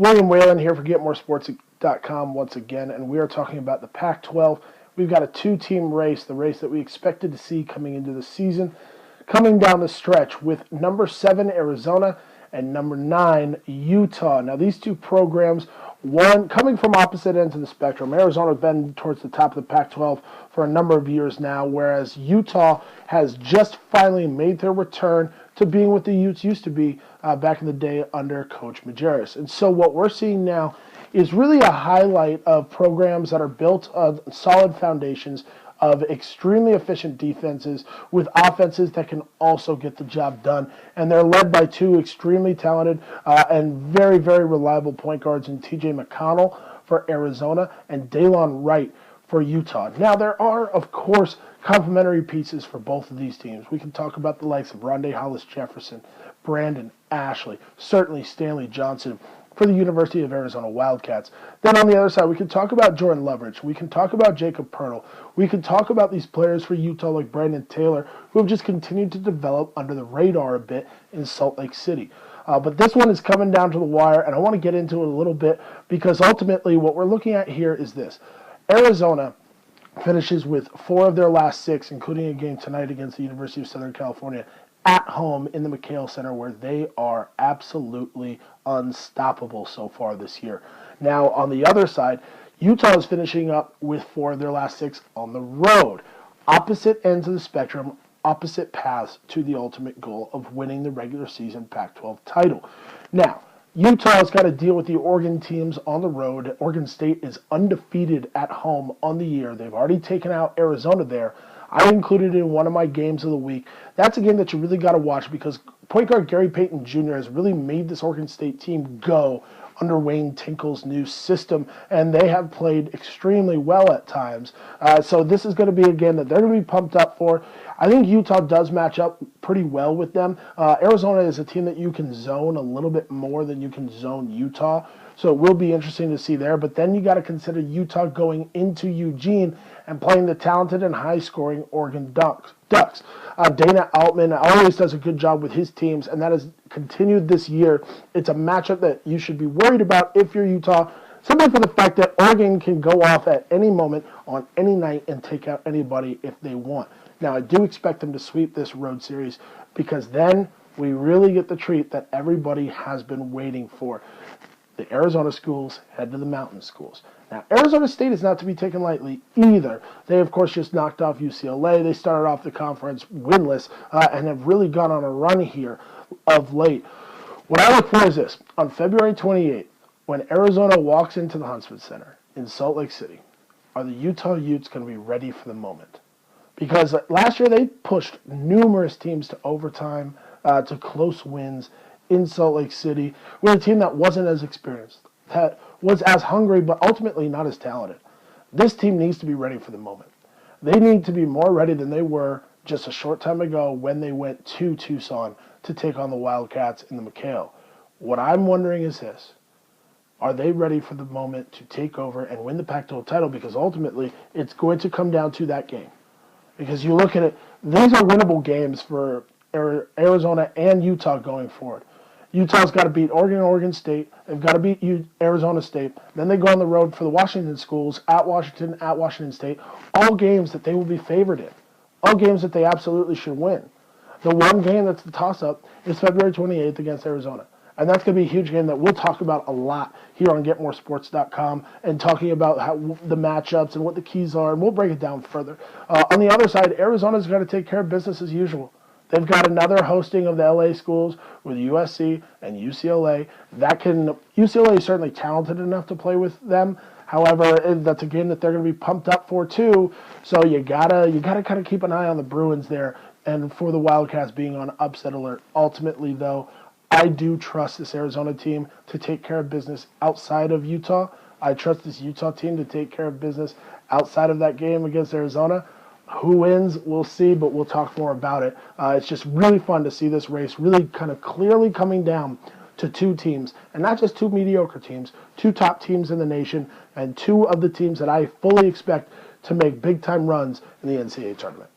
William Whalen here for GetMoreSports.com once again, and we are talking about the Pac-12. We've got a two-team race, the race that we expected to see coming into the season, coming down the stretch with number 7, Arizona, and number 9, Utah. Now, these two programs, one coming from opposite ends of the spectrum. Arizona has been towards the top of the Pac-12 for a number of years now, whereas Utah has just finally made their return to being what the Utes used to be back in the day under Coach Majerus. And so what we're seeing now is really a highlight of programs that are built on solid foundations of extremely efficient defenses with offenses that can also get the job done. And they're led by two extremely talented and very, very reliable point guards in T.J. McConnell for Arizona and Daylon Wright for Utah. Now, there are, of course, complementary pieces for both of these teams. We can talk about the likes of Rondé Hollis-Jefferson, Brandon Ashley, certainly Stanley Johnson for the University of Arizona Wildcats. Then on the other side, we can talk about Jordan Loveridge. We can talk about Jacob Pirtle. We can talk about these players for Utah like Brandon Taylor, who have just continued to develop under the radar a bit in Salt Lake City. But this one is coming down to the wire, and I want to get into it a little bit because ultimately what we're looking at here is this. Arizona finishes with 4 of their last 6, including a game tonight against the University of Southern California, at home in the McKale Center, where they are absolutely unstoppable so far this year. Now, on the other side, Utah is finishing up with 4 of their last 6 on the road. Opposite ends of the spectrum, opposite paths to the ultimate goal of winning the regular season Pac-12 title. Now, Utah's got to deal with the Oregon teams on the road. Oregon State is undefeated at home on the year. They've already taken out Arizona there. I included it in one of my games of the week. That's a game that you really got to watch because point guard Gary Payton Jr. has really made this Oregon State team go under Wayne Tinkle's new system, and they have played extremely well at times. So this is going to be a game that they're going to be pumped up for. I think Utah does match up pretty well with them. Arizona is a team that you can zone a little bit more than you can zone Utah. So it will be interesting to see there. But then you got to consider Utah going into Eugene and playing the talented and high-scoring Oregon Ducks. Dana Altman always does a good job with his teams, and that has continued this year. It's a matchup that you should be worried about if you're Utah, simply for the fact that Oregon can go off at any moment on any night and take out anybody if they want. Now, I do expect them to sweep this road series because then we really get the treat that everybody has been waiting for. The Arizona schools head to the mountain schools. Now, Arizona State is not to be taken lightly either. They, of course, just knocked off UCLA. They started off the conference winless and have really gone on a run here of late. What I look for is this. On February 28th, when Arizona walks into the Huntsman Center in Salt Lake City, are the Utah Utes going to be ready for the moment? Because last year they pushed numerous teams to overtime, to close wins in Salt Lake City with a team that wasn't as experienced, that was as hungry, but ultimately not as talented. This team needs to be ready for the moment. They need to be more ready than they were just a short time ago when they went to Tucson to take on the Wildcats in the McHale. What I'm wondering is this. Are they ready for the moment to take over and win the Pac-12 title? Because ultimately, it's going to come down to that game. Because you look at it, these are winnable games for Arizona and Utah going forward. Utah's got to beat Oregon and Oregon State. They've got to beat Arizona State. Then they go on the road for the Washington schools, at Washington State. All games that they will be favored in. All games that they absolutely should win. The one game that's the toss-up is February 28th against Arizona. And that's going to be a huge game that we'll talk about a lot here on GetMoreSports.com and talking about how the matchups and what the keys are, and we'll break it down further. On the other side, Arizona's got to take care of business as usual. They've got another hosting of the LA schools with USC and UCLA. UCLA is certainly talented enough to play with them. However, that's a game that they're going to be pumped up for too. So you gotta kind of keep an eye on the Bruins there, and for the Wildcats being on upset alert. Ultimately, though, I do trust this Arizona team to take care of business outside of Utah. I trust this Utah team to take care of business outside of that game against Arizona. Who wins, we'll see, but we'll talk more about it. It's just really fun to see this race really kind of clearly coming down to 2 teams, and not just 2 mediocre teams, 2 top teams in the nation, and 2 of the teams that I fully expect to make big-time runs in the NCAA tournament.